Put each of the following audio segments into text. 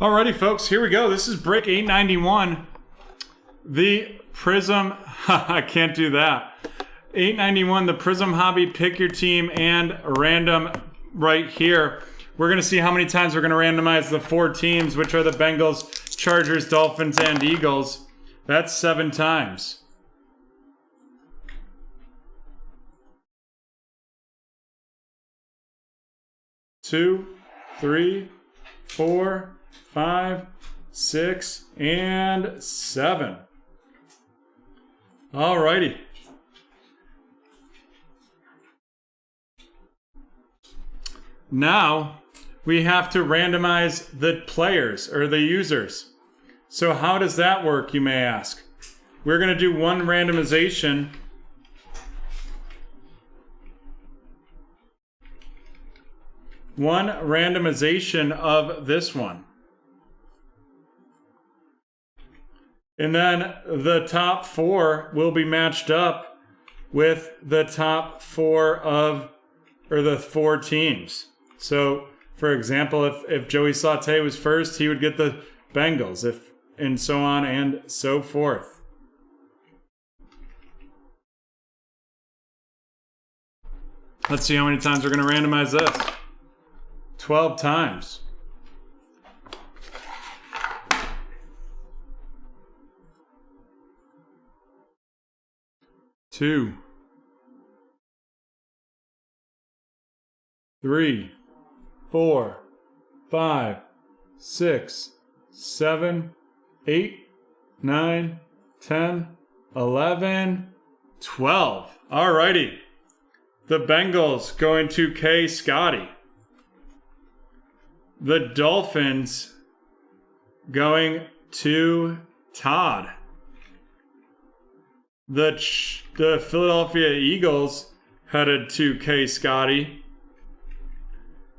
Alrighty, folks, here we go. This is break 891. The Prizm, I can't do that. 891, the Prizm Hobby Pick Your Team and Random right here. We're going to see how many times we're going to randomize the 4 teams, which are the Bengals, Chargers, Dolphins, and Eagles. That's 7 times. Two, 3, 4, 5, 6, and 7. Alrighty. Now we have to randomize the players or the users. So how does that work, you may ask? We're going to do one randomization. One randomization of this one. And then the top 4 will be matched up with the top 4 of, or the 4 teams. So, for example, if Joey Sauté was first, he would get the Bengals, and so on and so forth. Let's see how many times we're going to randomize this. 12 times. Two, 3, 4, 5, 6, 7, 8, 9, 10, 11, 12. Alrighty. The Bengals going to K. Scotty. The Dolphins going to Todd. The Philadelphia Eagles headed to K. Scotty.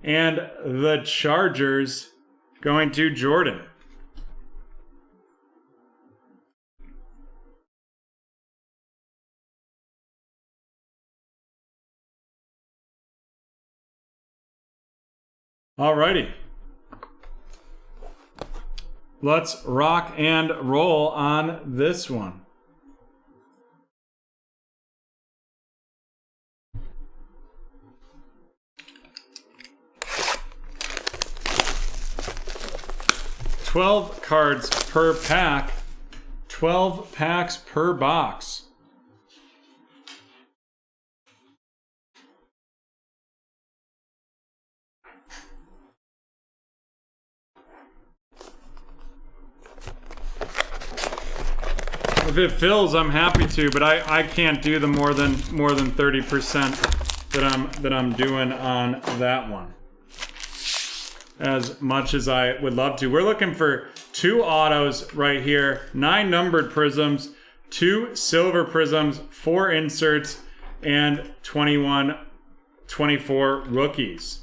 And the Chargers going to Jordan. Alrighty. Let's rock and roll on this one. $12 cards per pack, 12 packs per box. If it fills, I'm happy to, but I can't do the more than 30% that I'm doing on that one. As much as I would love to. We're looking for 2 autos right here, 9 numbered Prizms, 2 silver Prizms, 4 inserts, and 24 rookies.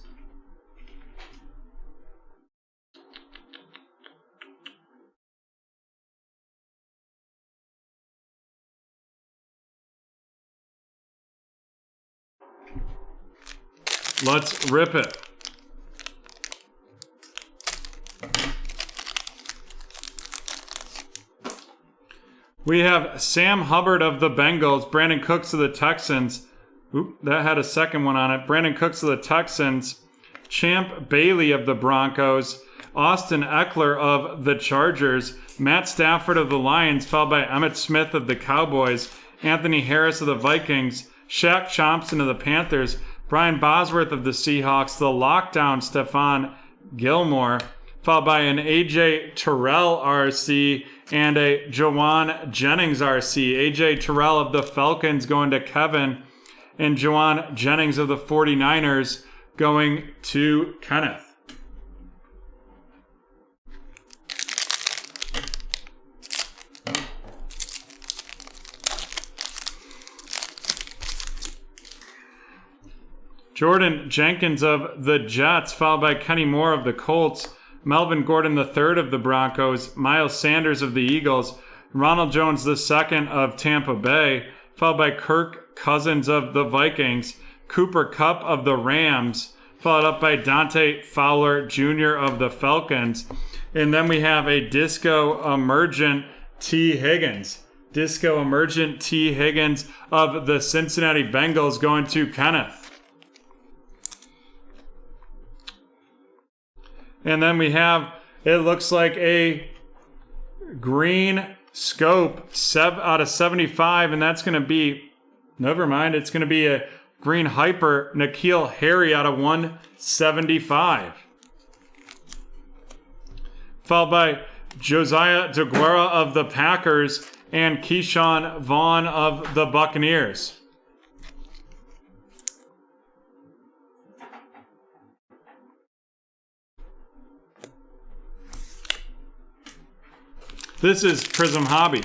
Let's rip it. We have Sam Hubbard of the Bengals, Brandon Cooks of the Texans. Oop, that had a second one on it. Brandon Cooks of the Texans, Champ Bailey of the Broncos, Austin Eckler of the Chargers, Matt Stafford of the Lions, followed by Emmitt Smith of the Cowboys, Anthony Harris of the Vikings, Shaq Thompson of the Panthers, Brian Bosworth of the Seahawks, the Lockdown Stephon Gilmore, followed by an AJ Terrell RC and a Jawan Jennings RC. AJ Terrell of the Falcons going to Kevin, and Jawan Jennings of the 49ers going to Kenneth. Jordan Jenkins of the Jets, followed by Kenny Moore of the Colts, Melvin Gordon III of the Broncos, Miles Sanders of the Eagles, Ronald Jones II of Tampa Bay, followed by Kirk Cousins of the Vikings, Cooper Kupp of the Rams, followed up by Dante Fowler Jr. of the Falcons. And then we have a Disco Emergent T. Higgins. Disco Emergent T. Higgins of the Cincinnati Bengals going to Kenneth. And then we have, it looks like a green scope 7 out of 75, and that's going to be, never mind, it's going to be a green hyper N'Keal Harry out of 175. Followed by Josiah DeGuara of the Packers and Keyshawn Vaughn of the Buccaneers. This is Prizm Hobby.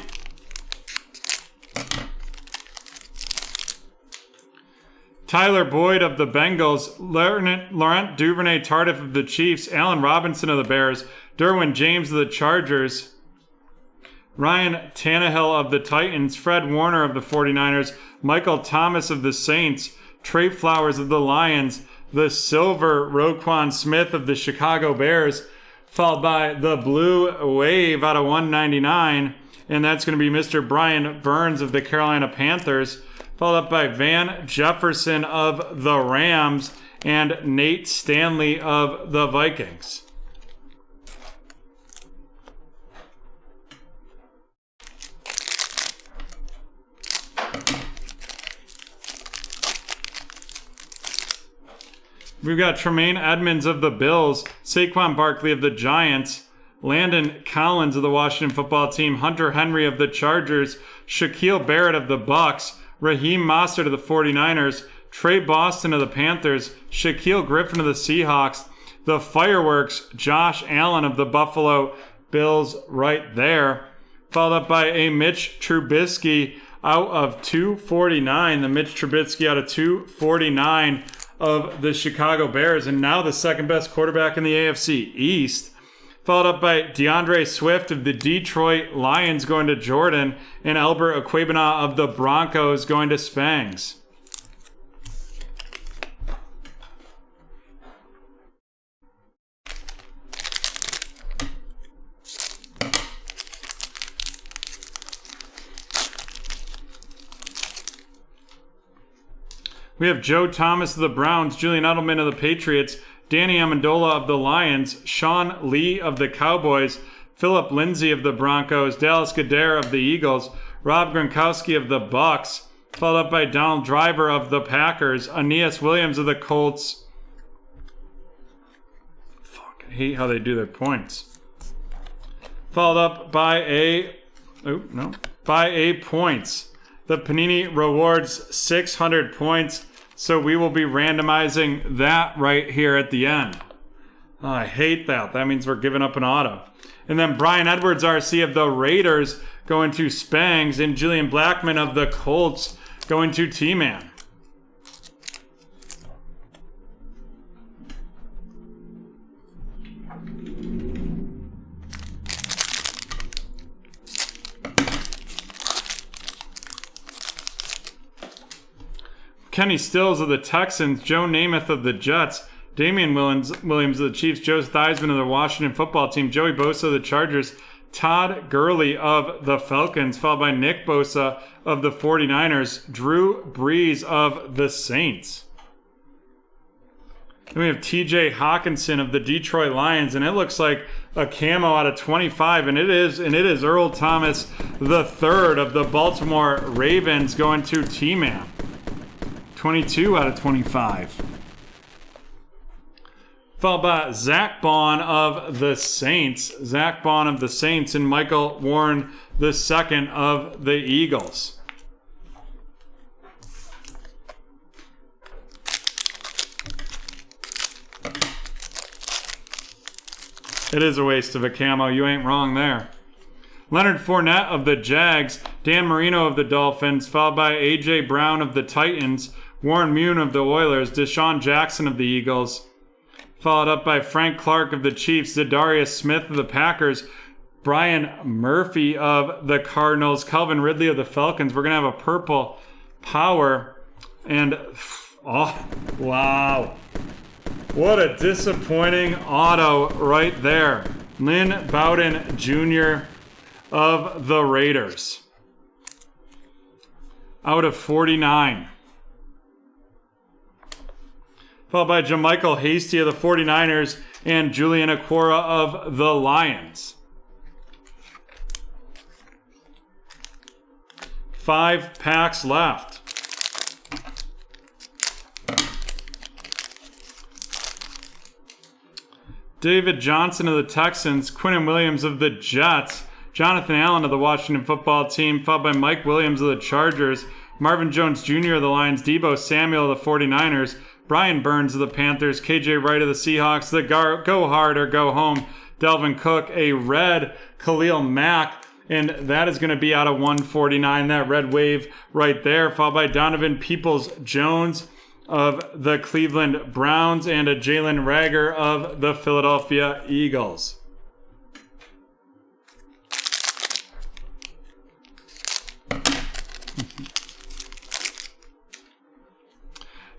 Tyler Boyd of the Bengals, Laurent Duvernay-Tardif of the Chiefs, Allen Robinson of the Bears, Derwin James of the Chargers, Ryan Tannehill of the Titans, Fred Warner of the 49ers, Michael Thomas of the Saints, Trey Flowers of the Lions, the silver Roquan Smith of the Chicago Bears, followed by the blue wave out of 199, and that's going to be Mr. Brian Burns of the Carolina Panthers, followed up by Van Jefferson of the Rams and Nate Stanley of the Vikings. We've got Tremaine Edmonds of the Bills, Saquon Barkley of the Giants, Landon Collins of the Washington Football Team, Hunter Henry of the Chargers, Shaquille Barrett of the Bucks, Raheem Mostert of the 49ers, Trey Boston of the Panthers, Shaquille Griffin of the Seahawks, the Fireworks, Josh Allen of the Buffalo Bills right there, followed up by a Mitch Trubisky out of 249, the Mitch Trubisky out of 249 of the Chicago Bears, and now the second best quarterback in the AFC East, followed up by DeAndre Swift of the Detroit Lions going to Jordan, and Albert Okwebana of the Broncos going to Spangs. We have Joe Thomas of the Browns, Julian Edelman of the Patriots, Danny Amendola of the Lions, Sean Lee of the Cowboys, Philip Lindsay of the Broncos, Dallas Goedert of the Eagles, Rob Gronkowski of the Bucks, followed up by Donald Driver of the Packers, Aeneas Williams of the Colts. Fuck, I hate how they do their points. Followed up by a points. The Panini Rewards 600 points. So we will be randomizing that right here at the end. Oh, I hate that. That means we're giving up an auto. And then Brian Edwards RC of the Raiders going to Spangs, and Julian Blackman of the Colts going to T-Man. Kenny Stills of the Texans, Joe Namath of the Jets, Damian Williams of the Chiefs, Joe Theismann of the Washington Football Team, Joey Bosa of the Chargers, Todd Gurley of the Falcons, followed by Nick Bosa of the 49ers, Drew Brees of the Saints. Then we have TJ Hawkinson of the Detroit Lions, and it looks like a camo out of 25, and it is Earl Thomas III of the Baltimore Ravens going to T-Man. 22 out of 25. Followed by Zach Bond of the Saints. Zach Bond of the Saints and Michael Warren II of the Eagles. It is a waste of a camo. You ain't wrong there. Leonard Fournette of the Jags. Dan Marino of the Dolphins. Followed by A.J. Brown of the Titans. Warren Moon of the Oilers, Deshaun Jackson of the Eagles, followed up by Frank Clark of the Chiefs, Zadarius Smith of the Packers, Brian Murphy of the Cardinals, Calvin Ridley of the Falcons. We're going to have a purple power, and oh, wow. What a disappointing auto right there. Lynn Bowden Jr. of the Raiders. Out of 49. Followed by Jermichael Hasty of the 49ers and Julian Okwara of the Lions. 5 packs left. David Johnson of the Texans, Quinnen Williams of the Jets, Jonathan Allen of the Washington football team, followed by Mike Williams of the Chargers, Marvin Jones Jr. of the Lions, Deebo Samuel of the 49ers, Brian Burns of the Panthers, KJ Wright of the Seahawks, the Go Hard or Go Home, Delvin Cook, a red Khalil Mack, and that is going to be out of 149, that red wave right there, followed by Donovan Peoples-Jones of the Cleveland Browns and a Jalen Reagor of the Philadelphia Eagles.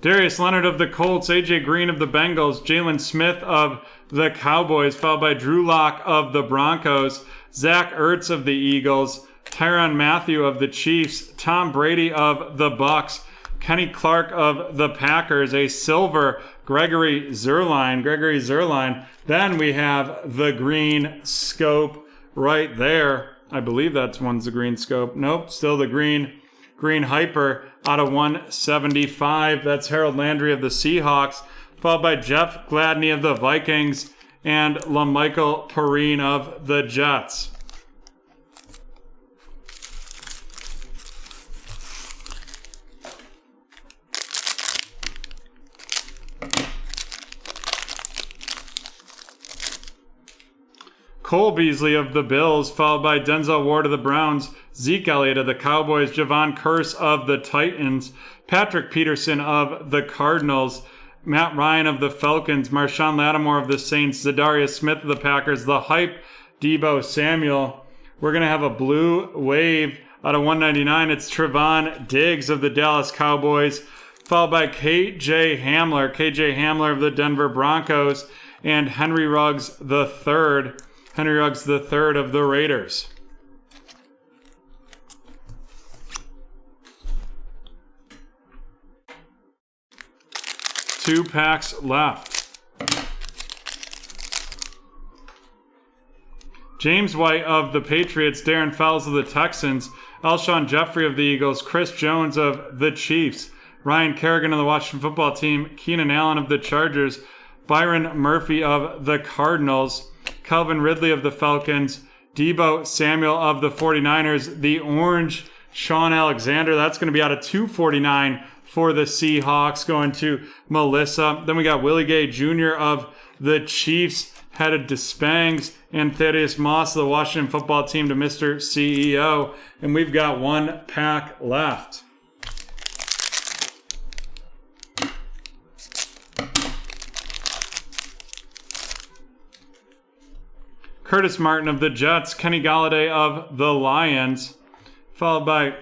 Darius Leonard of the Colts, AJ Green of the Bengals, Jalen Smith of the Cowboys, followed by Drew Lock of the Broncos, Zach Ertz of the Eagles, Tyrann Mathieu of the Chiefs, Tom Brady of the Bucks, Kenny Clark of the Packers, a silver Gregory Zerline. Then we have the green scope right there. I believe that's one's the green scope. Nope, still the green hyper out of 175. That's Harold Landry of the Seahawks, followed by Jeff Gladney of the Vikings and LaMichael Perine of the Jets. Cole Beasley of the Bills, followed by Denzel Ward of the Browns, Zeke Elliott of the Cowboys, Javon Curse of the Titans, Patrick Peterson of the Cardinals, Matt Ryan of the Falcons, Marshawn Lattimore of the Saints, Zadarius Smith of the Packers, the hype Deebo Samuel. We're going to have a blue wave out of 199. It's Trevon Diggs of the Dallas Cowboys, followed by KJ Hamler of the Denver Broncos, and Henry Ruggs III of the Raiders. Two packs left. James White of the Patriots, Darren Fells of the Texans, Alshon Jeffrey of the Eagles, Chris Jones of the Chiefs, Ryan Kerrigan of the Washington football team, Keenan Allen of the Chargers, Byron Murphy of the Cardinals, Calvin Ridley of the Falcons, Deebo Samuel of the 49ers, the orange Sean Alexander. That's going to be out of 249 for the Seahawks, going to Melissa. Then we got Willie Gay Jr. of the Chiefs, headed to Spangs, and Thaddeus Moss of the Washington football team to Mr. CEO. And we've got one pack left. Curtis Martin of the Jets, Kenny Golladay of the Lions, followed by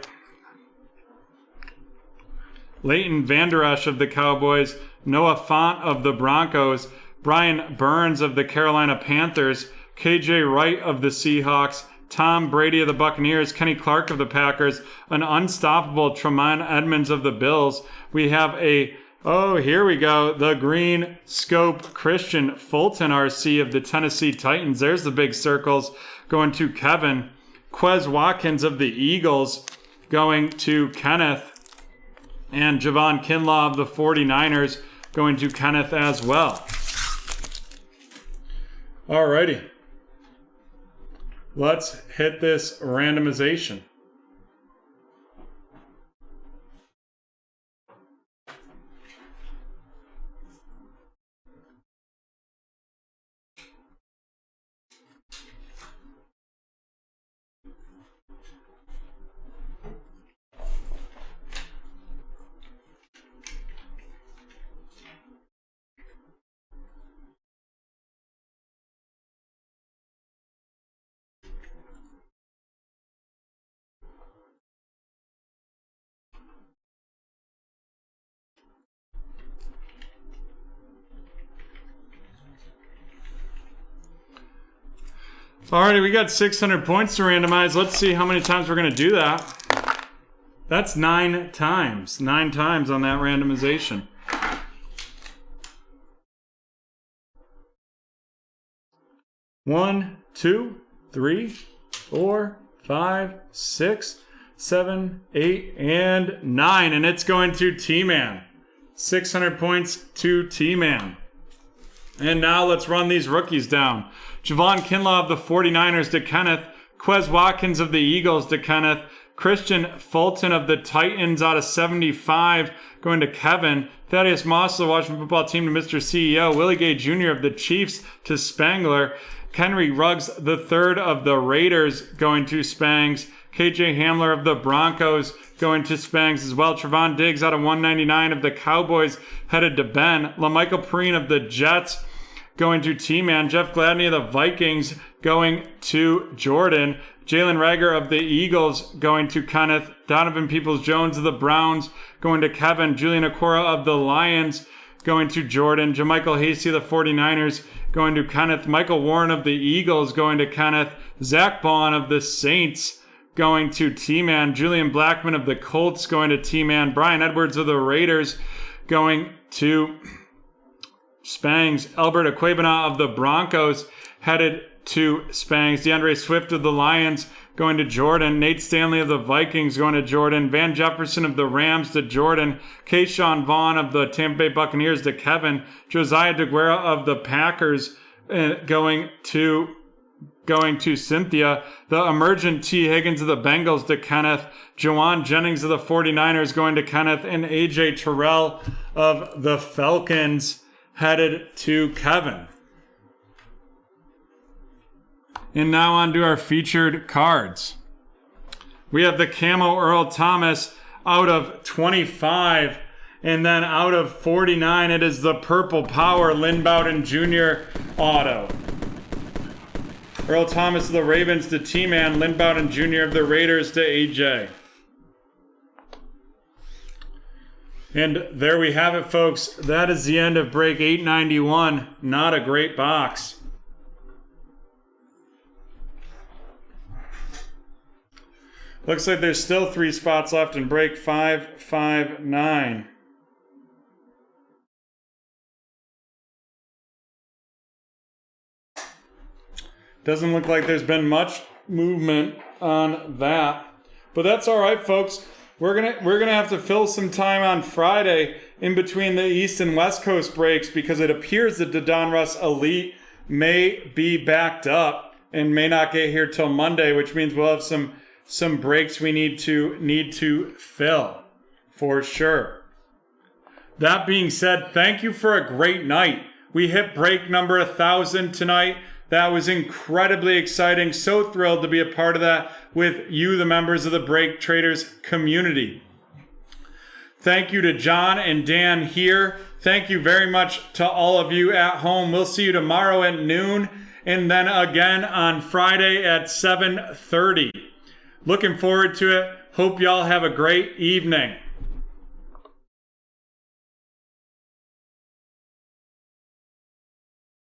Leighton Vander Esch of the Cowboys, Noah Fant of the Broncos, Brian Burns of the Carolina Panthers, KJ Wright of the Seahawks, Tom Brady of the Buccaneers, Kenny Clark of the Packers, an unstoppable Tremaine Edmonds of the Bills. We have here we go, the green scope Christian Fulton RC of the Tennessee Titans. There's the big circles going to Kevin. Quez Watkins of the Eagles going to Kenneth. And Javon Kinlaw of the 49ers going to Kenneth as well. Alrighty. Let's hit this randomization. Alrighty, we got 600 points to randomize. Let's see how many times we're going to do that. That's 9 times. 9 times on that randomization. One, 2, 3, 4, 5, 6, 7, 8, and 9. And it's going to T-Man. 600 points to T-Man. And now let's run these rookies down. Javon Kinlaw of the 49ers to Kenneth. Quez Watkins of the Eagles to Kenneth. Christian Fulton of the Titans out of 75 going to Kevin. Thaddeus Moss of the Washington football team to Mr. CEO. Willie Gay Jr. of the Chiefs to Spangler. Henry Ruggs III of the Raiders going to Spangs. KJ Hamler of the Broncos going to Spangs as well. Trevon Diggs out of 199 of the Cowboys headed to Ben. LaMichael Perine of the Jets going to T-Man. Jeff Gladney of the Vikings going to Jordan. Jalen Rager of the Eagles going to Kenneth. Donovan Peoples-Jones of the Browns going to Kevin. Julian Okora of the Lions going to Jordan. JaMychal Hasty of the 49ers going to Kenneth. Michael Warren of the Eagles going to Kenneth. Zach Baun of the Saints going to T-Man. Julian Blackman of the Colts going to T-Man. Brian Edwards of the Raiders going to Spangs. Albert Aquabana of the Broncos headed to Spangs. DeAndre Swift of the Lions going to Jordan. Nate Stanley of the Vikings going to Jordan. Van Jefferson of the Rams to Jordan. Keyshawn Vaughn of the Tampa Bay Buccaneers to Kevin. Josiah DeGuerra of the Packers going to Cynthia. The emergent T. Higgins of the Bengals to Kenneth. Jawan Jennings of the 49ers going to Kenneth. And AJ Terrell of the Falcons headed to Kevin. And now on to our featured cards. We have the Camo Earl Thomas out of 25. And then out of 49, it is the Purple Power Lynn Bowden Jr. auto. Earl Thomas of the Ravens to T-Man. Lynn Bowden Jr. of the Raiders to AJ. And there we have it, folks. That is the end of break 891. Not a great box. Looks like there's still 3 spots left in break 559. Doesn't look like there's been much movement on that. But that's all right, folks. We're gonna have to fill some time on Friday in between the East and West Coast breaks because it appears that the Donruss Elite may be backed up and may not get here till Monday, which means we'll have some breaks we need to fill for sure. That being said, thank you for a great night. We hit break number 1,000 tonight. That was incredibly exciting. So thrilled to be a part of that with you, the members of the BreakTraders community. Thank you to John and Dan here. Thank you very much to all of you at home. We'll see you tomorrow at noon and then again on Friday at 7:30. Looking forward to it. Hope y'all have a great evening.